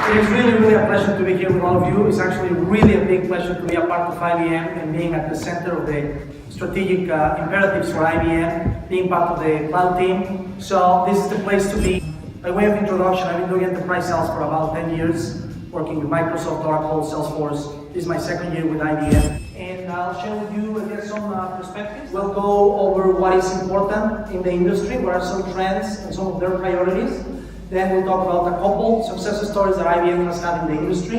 It is really a pleasure to be here with all of you. It's actually really a big pleasure to be a part of IBM and being at the center of the strategic imperatives for IBM, being part of the cloud team. So this is the place to be. By way of introduction, I've been doing enterprise sales for about 10 years, working with Microsoft, Oracle, Salesforce. This is my second year with IBM. And I'll share with you, I guess, some perspectives. We'll go over what is important in the industry, what are some trends and some of their priorities. Then we'll talk about a couple success stories that IBM has had in the industry.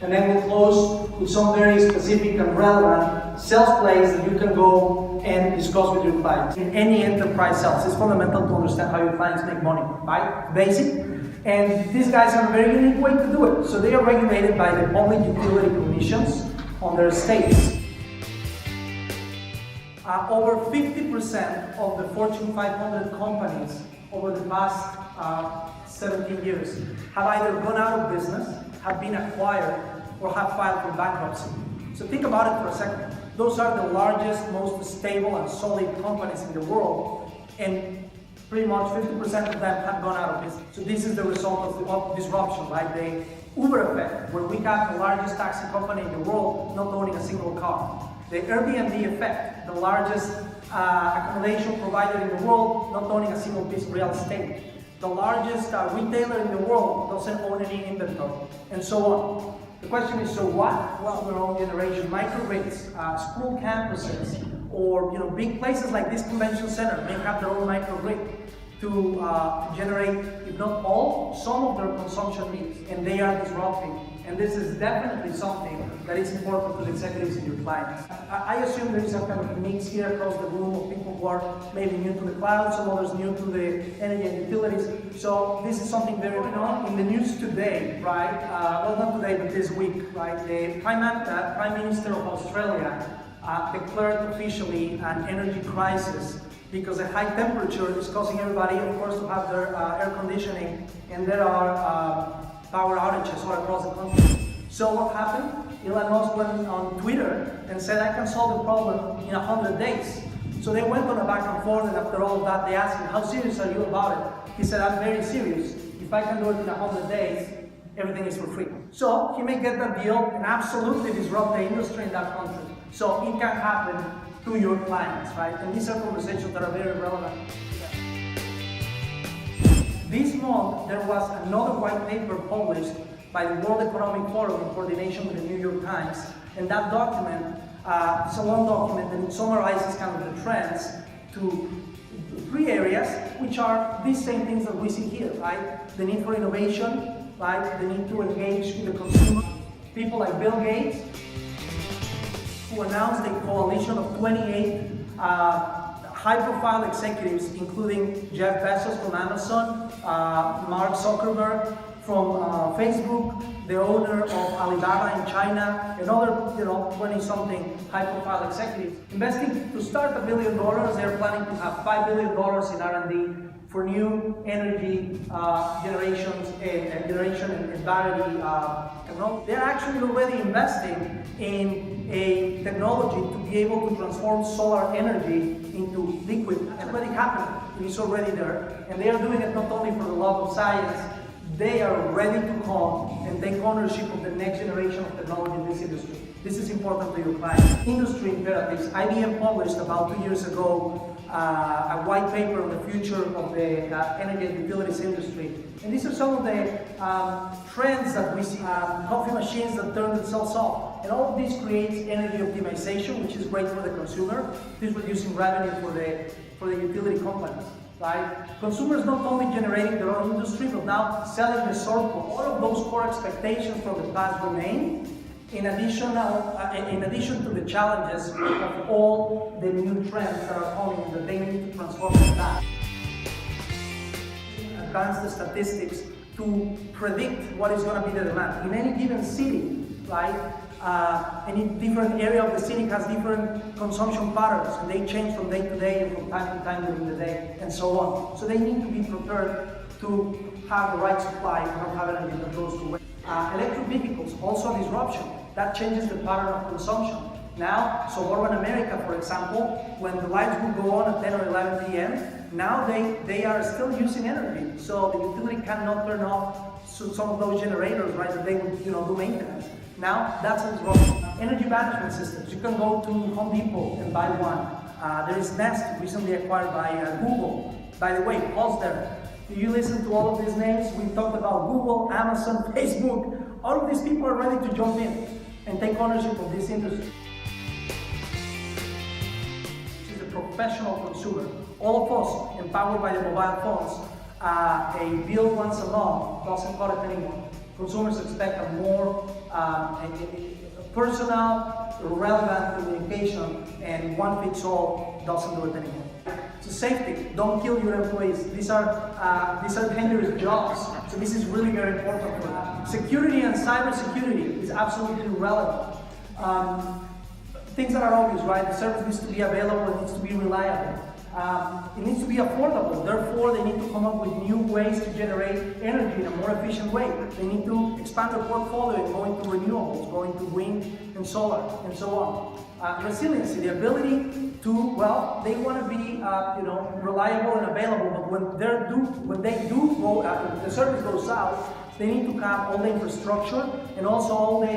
And then we'll close with some very specific and relevant sales plays that you can go and discuss with your clients. In any enterprise sales, it's fundamental to understand how your clients make money, right? Basic. And these guys have a very unique way to do it. So they are regulated by the public utility commissions on their states. Over 50% of the Fortune 500 companies over the past 17 years have either gone out of business, have been acquired, or have filed for bankruptcy. So think about it for a second. Those are the largest, most stable and solid companies in the world, and pretty much 50% of them have gone out of business. So this is the result of disruption, right? The Uber effect, where we have the largest taxi company in the world not owning a single car. The Airbnb effect, the largest accommodation provider in the world not owning a single piece of real estate. The largest retailer in the world doesn't own any inventory, and so on. The question is, so what? Well, their own generation, microgrids, school campuses, or big places like this convention center may have their own microgrid to generate, if not all, some of their consumption needs, and they are disrupting. And this is definitely something that is important to the executives and your clients. I assume there is a kind of mix here across the room of people who are maybe new to the cloud, some others new to the energy and utilities. So this is something very known in the news today, right? Well, not today, but this week, right? The Prime Minister of Australia declared officially an energy crisis because a high temperature is causing everybody, of course, to have their air conditioning, and there are power outages all across the country. So what happened? Elon Musk went on Twitter and said, I can solve the problem in 100 days. So they went on a back and forth, and after all of that, they asked him, how serious are you about it? He said, I'm very serious. If I can do it in 100 days, everything is for free. So he may get that deal and absolutely disrupt the industry in that country. So it can happen to your clients, right? And these are conversations that are very relevant. This month, there was another white paper published by the World Economic Forum in coordination with the New York Times. And that document, it's a long document, and it summarizes kind of the trends to three areas, which are these same things that we see here, right? The need for innovation, right? The need to engage with the consumer. People like Bill Gates, who announced a coalition of 28 high-profile executives, including Jeff Bezos from Amazon, Mark Zuckerberg from Facebook, the owner of Alibaba in China, and other 20-something high-profile executives, investing to start $1 billion. They're planning to have $5 billion in R&D for new energy generation and battery technology. They're actually already investing in a technology to be able to transform solar energy into liquid. It's already happening. It's already there. And they are doing it not only for the love of science, they are ready to come and take ownership of the next generation of technology in this industry. This is important to your clients. Industry imperatives. IBM published about 2 years ago a white paper on the future of the energy and utilities industry. And these are some of the trends that we see. Coffee machines that turn themselves off. And all of this creates energy optimization, which is great for the consumer. This is reducing revenue for the utility companies. Right? Consumers not only generating their own industry, but now selling the surplus. All of those core expectations from the past remain, in addition to the challenges of all the new trends that are coming that they need to transform in that. Advance the statistics to predict what is going to be the demand. In any given city, right? Any different area of the city has different consumption patterns, and they change from day to day and from time to time during the day, and so on. So they need to be prepared to have the right supply and not have energy that goes to waste. Electric vehicles, also a disruption. That changes the pattern of consumption. Now, suburban America, for example, when the lights would go on at 10 or 11 p.m., Now they are still using energy, so the utility cannot turn off some of those generators, right, that they would do maintenance. Now that's what's wrong. Energy management systems. You can go to Home Depot and buy one. There is Nest, recently acquired by Google. By the way, pause there. Do you listen to all of these names? We talked about Google, Amazon, Facebook. All of these people are ready to jump in and take ownership of this industry. This is the professional consumer. All of us, empowered by the mobile phones, a bill once a month doesn't cut it anymore. Consumers expect a more personal, relevant communication, and one fits all doesn't do it anymore. So safety, don't kill your employees. These are dangerous jobs, so this is really very important for them. Security and cybersecurity is absolutely relevant. Things that are obvious, right? The service needs to be available, it needs to be reliable. It needs to be affordable, therefore they need to come up with new ways to generate energy in a more efficient way. They need to expand their portfolio and go into renewables, go into wind and solar, and so on. Resiliency, the ability to, well, they want to be reliable and available, but when they do go, the service goes out, they need to have all the infrastructure and also all the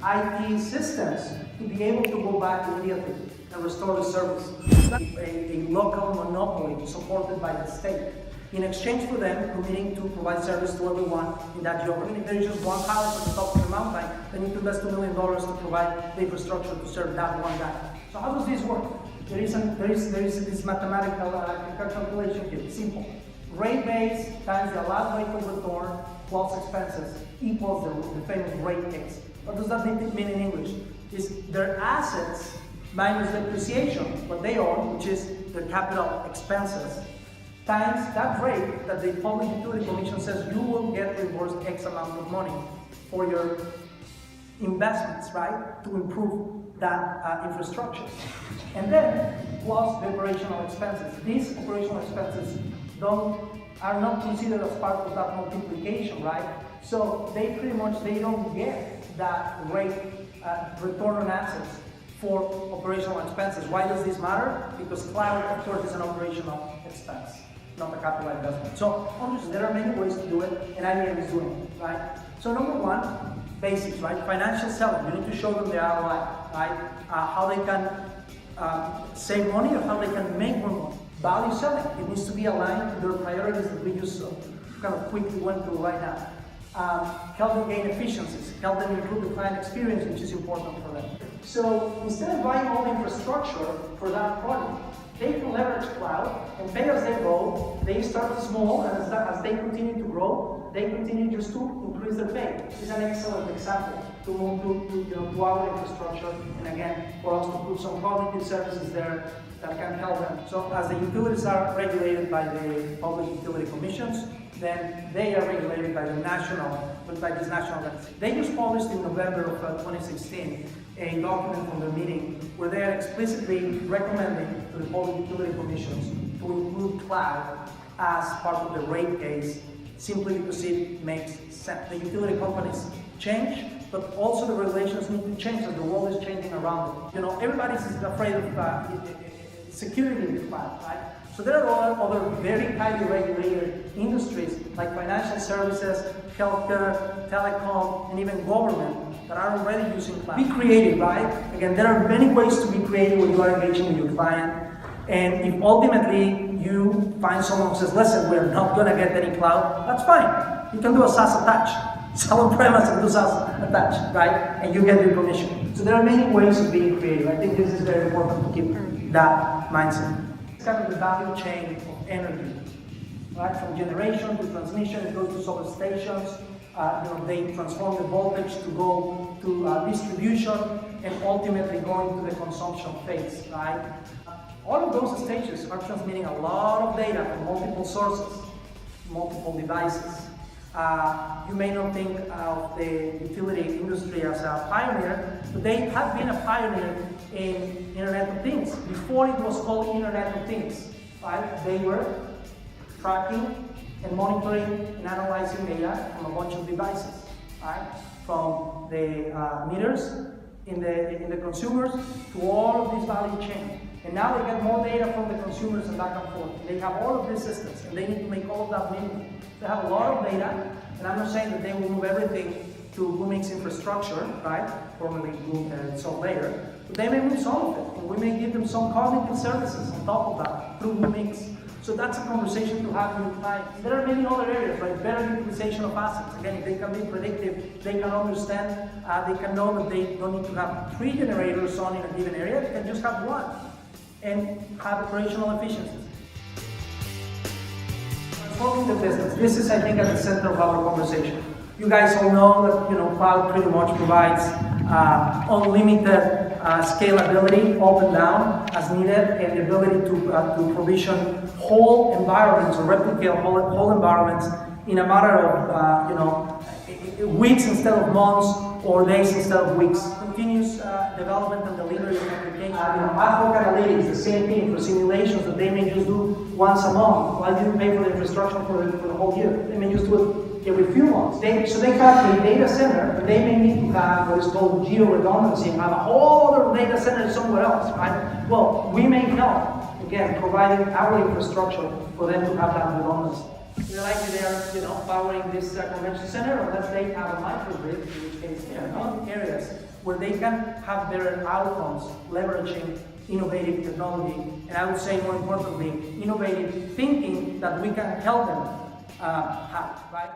IT systems to be able to go back immediately and restore the service. A local monopoly supported by the state, in exchange for them committing to provide service to everyone in that geography. If there is just one house at the top of the mountain, they need to invest $2 million to provide the infrastructure to serve that one guy. So how does this work? There is this mathematical calculation here. Simple. Rate base times the allowed rate of return plus expenses equals the famous rate case. What does that mean in English? Is their assets minus depreciation, what they own, which is their capital expenses, times that rate that the Public Utility Commission says you will get reimbursed X amount of money for your investments, right, to improve that infrastructure. And then, plus the operational expenses. These operational expenses are not considered as part of that multiplication, right? So they don't get that rate return on assets for operational expenses. Why does this matter? Because cloud, of course, is an operational expense, not a capital investment. So obviously there are many ways to do it, and IBM is doing it, right? So number one, basics, right? Financial selling. You need to show them the ROI, right? How they can save money or how they can make more money. Value selling. It needs to be aligned to their priorities that we just kind of quickly went through right now. Help them gain efficiencies, help them improve the client experience, which is important for them. So instead of buying all the infrastructure for that product, they can leverage cloud and pay as they go. They start small, and as they continue to grow, they continue just to increase their pay. It's an excellent example to move to our infrastructure, and again, for us to put some cognitive services there that can help them. So as the utilities are regulated by the Public Utility Commissions, then they are regulated by this national organization. They just published in November of 2016 a document from the meeting where they are explicitly recommending to the Public Utility Commissions to include cloud as part of the rate case, simply because it makes sense. The utility companies change, but also the regulations need to change as the world is changing around it. Everybody's afraid of security in the cloud, right? So there are other very highly regulated industries like financial services, healthcare, telecom, and even government that are already using cloud. Be creative, right? Again, there are many ways to be creative when you are engaging with your client. And if ultimately you find someone who says, listen, we're not going to get any cloud, that's fine. You can do a SaaS attach. Sell on-premise and do SaaS attach, right? And you get your commission. So there are many ways of being creative. I think this is very important to keep that mindset. It's kind of the value chain of energy, right? From generation to transmission, it goes to substations. They transform the voltage to go to distribution and ultimately go into the consumption phase, right? All of those stages are transmitting a lot of data from multiple sources, multiple devices. You may not think of the utility industry as a pioneer, but they have been a pioneer in Internet of Things. Before it was called Internet of Things, right? They were tracking and monitoring and analyzing data from a bunch of devices, right? From the meters in the consumers to all of this value chain. And now they get more data from the consumers and back and forth. They have all of these systems and they need to make all of that minimum. They have a lot of data, and I'm not saying that they will move everything to Booming's infrastructure, right? Formerly Boom Salt Layer. But they may move some of it, and we may give them some cognitive services on top of that through Booming's. So that's a conversation to have with clients. There are many other areas, like better utilization of assets. Again, if they can be predictive, they can understand, they can know that they don't need to have 3 generators on in a given area, they can just have 1 and have operational efficiencies. Transforming the business. This is, I think, at the center of our conversation. You guys all know that cloud pretty much provides unlimited scalability up and down as needed, and the ability to provision whole environments or replicate whole environments in a matter of weeks instead of months, or days instead of weeks. Continuous development and delivery of applications. Ad hoc analytics, the same thing for simulations that they may just do once a month. Why do you pay for the infrastructure for the whole year? They may just do it every few months. So they have a data center, and they may need to have what is called geo-redundancy, and have a whole other data center somewhere else, right? Well, we may help, again, providing our infrastructure for them to have that redundancy. Likely they are, powering this convention center, or let's say have a microgrid, in which case there are areas where they can have their outcomes leveraging innovative technology, and I would say more importantly, innovative thinking that we can help them have, right?